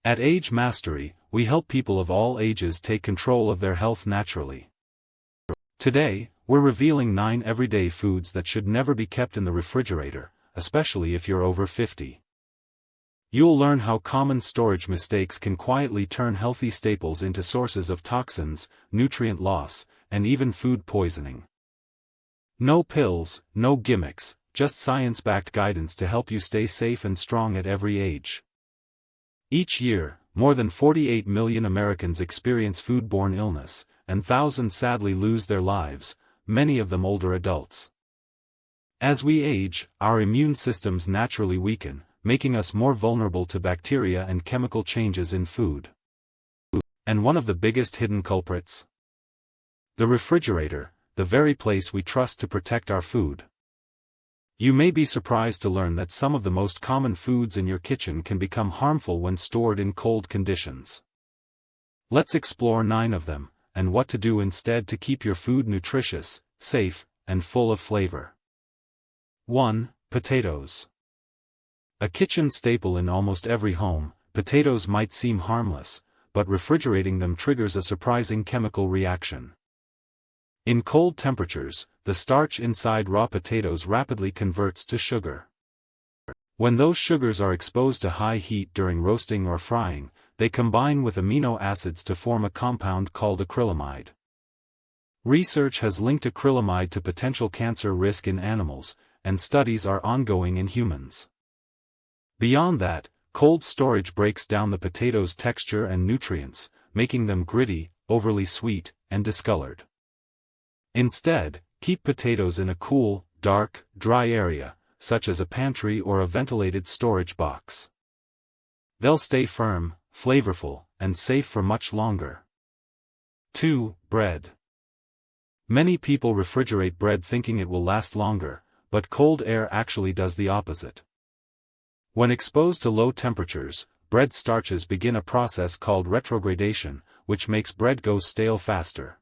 At Age Mastery, we help people of all ages take control of their health naturally. Today, we're revealing 9 everyday foods that should never be kept in the refrigerator, especially if you're over 50. You'll learn how common storage mistakes can quietly turn healthy staples into sources of toxins, nutrient loss, and even food poisoning. No pills, no gimmicks, just science-backed guidance to help you stay safe and strong at every age. Each year, more than 48 million Americans experience foodborne illness, and thousands sadly lose their lives, many of them older adults. As we age, our immune systems naturally weaken, making us more vulnerable to bacteria and chemical changes in food. And one of the biggest hidden culprits? The refrigerator, the very place we trust to protect our food. You may be surprised to learn that some of the most common foods in your kitchen can become harmful when stored in cold conditions. Let's explore 9 of them, and what to do instead to keep your food nutritious, safe, and full of flavor. 1. Potatoes. A kitchen staple in almost every home, potatoes might seem harmless, but refrigerating them triggers a surprising chemical reaction. In cold temperatures, the starch inside raw potatoes rapidly converts to sugar. When those sugars are exposed to high heat during roasting or frying, they combine with amino acids to form a compound called acrylamide. Research has linked acrylamide to potential cancer risk in animals, and studies are ongoing in humans. Beyond that, cold storage breaks down the potatoes' texture and nutrients, making them gritty, overly sweet, and discolored. Instead, keep potatoes in a cool, dark, dry area, such as a pantry or a ventilated storage box. They'll stay firm, flavorful, and safe for much longer. 2. Bread. Many people refrigerate bread thinking it will last longer, but cold air actually does the opposite. When exposed to low temperatures, bread starches begin a process called retrogradation, which makes bread go stale faster.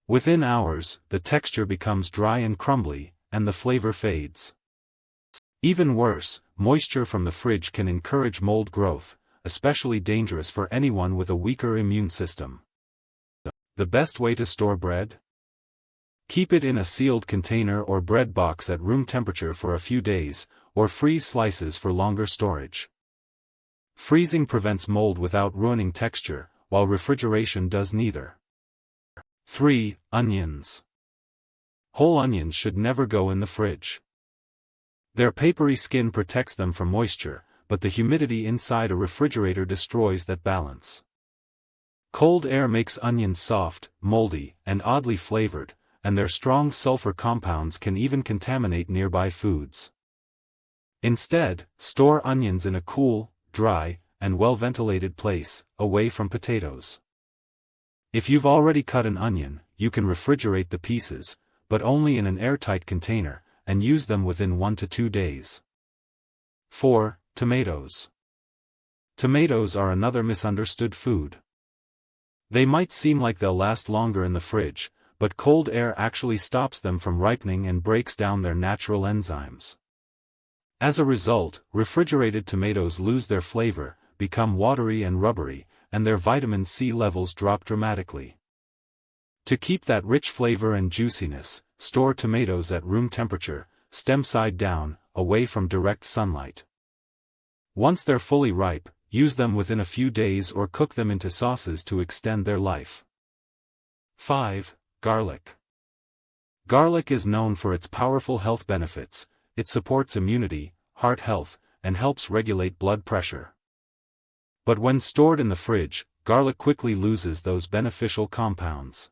Within hours, the texture becomes dry and crumbly, and the flavor fades. Even worse, moisture from the fridge can encourage mold growth, especially dangerous for anyone with a weaker immune system. The best way to store bread? Keep it in a sealed container or bread box at room temperature for a few days, or freeze slices for longer storage. Freezing prevents mold without ruining texture, while refrigeration does neither. 3. Onions. Whole onions should never go in the fridge. Their papery skin protects them from moisture, but the humidity inside a refrigerator destroys that balance. Cold air makes onions soft, moldy, and oddly flavored, and their strong sulfur compounds can even contaminate nearby foods. Instead, store onions in a cool, dry, and well-ventilated place, away from potatoes. If you've already cut an onion, you can refrigerate the pieces, but only in an airtight container, and use them within 1 to 2 days. 4. Tomatoes. Tomatoes are another misunderstood food. They might seem like they'll last longer in the fridge, but cold air actually stops them from ripening and breaks down their natural enzymes. As a result, refrigerated tomatoes lose their flavor, become watery and rubbery, and their vitamin C levels drop dramatically. To keep that rich flavor and juiciness, store tomatoes at room temperature, stem side down, away from direct sunlight. Once they're fully ripe, use them within a few days or cook them into sauces to extend their life. 5. Garlic. Garlic is known for its powerful health benefits. It supports immunity, heart health, and helps regulate blood pressure. But when stored in the fridge, garlic quickly loses those beneficial compounds.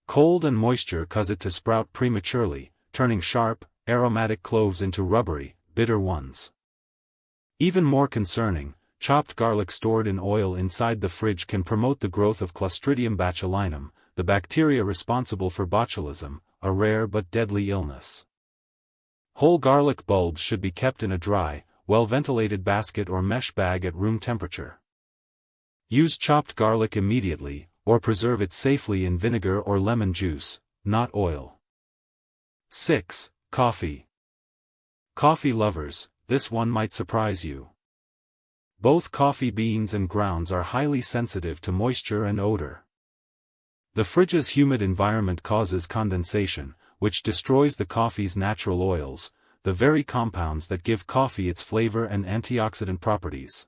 Cold and moisture cause it to sprout prematurely, turning sharp, aromatic cloves into rubbery, bitter ones. Even more concerning, chopped garlic stored in oil inside the fridge can promote the growth of Clostridium botulinum, the bacteria responsible for botulism, a rare but deadly illness. Whole garlic bulbs should be kept in a dry, well-ventilated basket or mesh bag at room temperature. Use chopped garlic immediately, or preserve it safely in vinegar or lemon juice, not oil. 6. Coffee. Coffee lovers, this one might surprise you. Both coffee beans and grounds are highly sensitive to moisture and odor. The fridge's humid environment causes condensation, which destroys the coffee's natural oils, the very compounds that give coffee its flavor and antioxidant properties.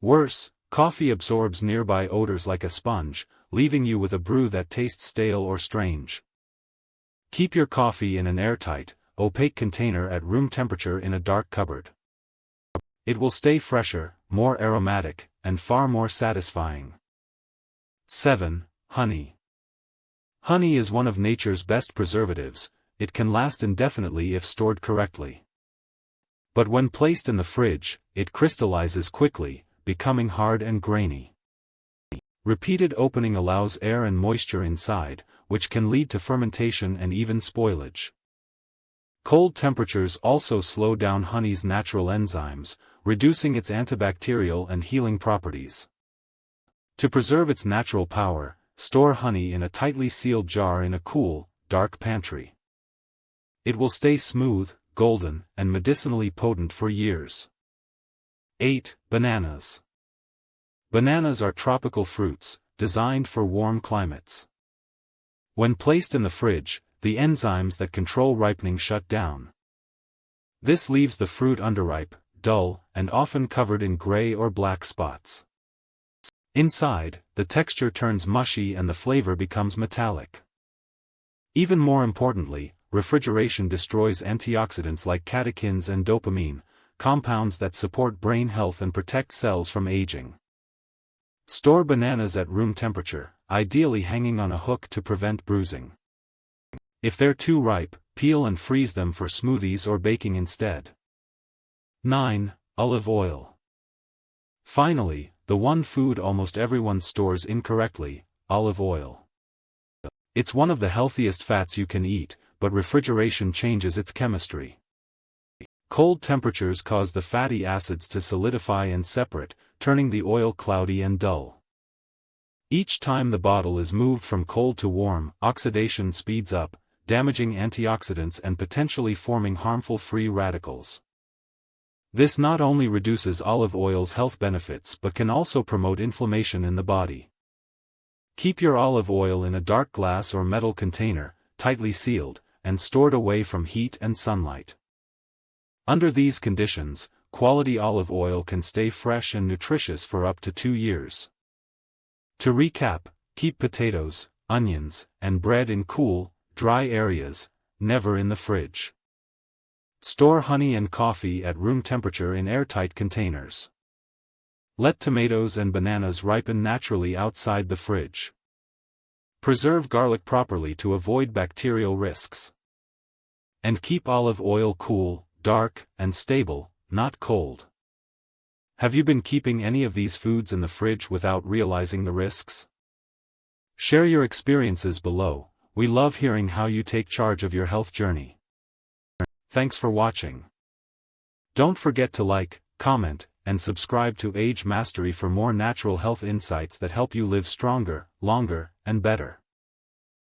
Worse, coffee absorbs nearby odors like a sponge, leaving you with a brew that tastes stale or strange. Keep your coffee in an airtight, opaque container at room temperature in a dark cupboard. It will stay fresher, more aromatic, and far more satisfying. 7. Honey. Honey is one of nature's best preservatives. It can last indefinitely if stored correctly. But when placed in the fridge, it crystallizes quickly, becoming hard and grainy. Repeated opening allows air and moisture inside, which can lead to fermentation and even spoilage. Cold temperatures also slow down honey's natural enzymes, reducing its antibacterial and healing properties. To preserve its natural power, store honey in a tightly sealed jar in a cool, dark pantry. It will stay smooth, golden, and medicinally potent for years. 8. Bananas. Bananas are tropical fruits, designed for warm climates. When placed in the fridge, the enzymes that control ripening shut down. This leaves the fruit underripe, dull, and often covered in gray or black spots. Inside, the texture turns mushy and the flavor becomes metallic. Even more importantly, refrigeration destroys antioxidants like catechins and dopamine, compounds that support brain health and protect cells from aging. Store bananas at room temperature, ideally hanging on a hook to prevent bruising. If they're too ripe, peel and freeze them for smoothies or baking instead. 9. Olive oil. Finally, the one food almost everyone stores incorrectly: olive oil. It's one of the healthiest fats you can eat, but refrigeration changes its chemistry. Cold temperatures cause the fatty acids to solidify and separate, turning the oil cloudy and dull. Each time the bottle is moved from cold to warm, oxidation speeds up, damaging antioxidants and potentially forming harmful free radicals. This not only reduces olive oil's health benefits but can also promote inflammation in the body. Keep your olive oil in a dark glass or metal container, tightly sealed, and stored away from heat and sunlight. Under these conditions, quality olive oil can stay fresh and nutritious for up to 2 years. To recap, keep potatoes, onions, and bread in cool, dry areas, never in the fridge. Store honey and coffee at room temperature in airtight containers. Let tomatoes and bananas ripen naturally outside the fridge. Preserve garlic properly to avoid bacterial risks. And keep olive oil cool, dark, and stable, not cold. Have you been keeping any of these foods in the fridge without realizing the risks? Share your experiences below. We love hearing how you take charge of your health journey. Thanks for watching. Don't forget to like, comment, and subscribe to Age Mastery for more natural health insights that help you live stronger, longer, and better.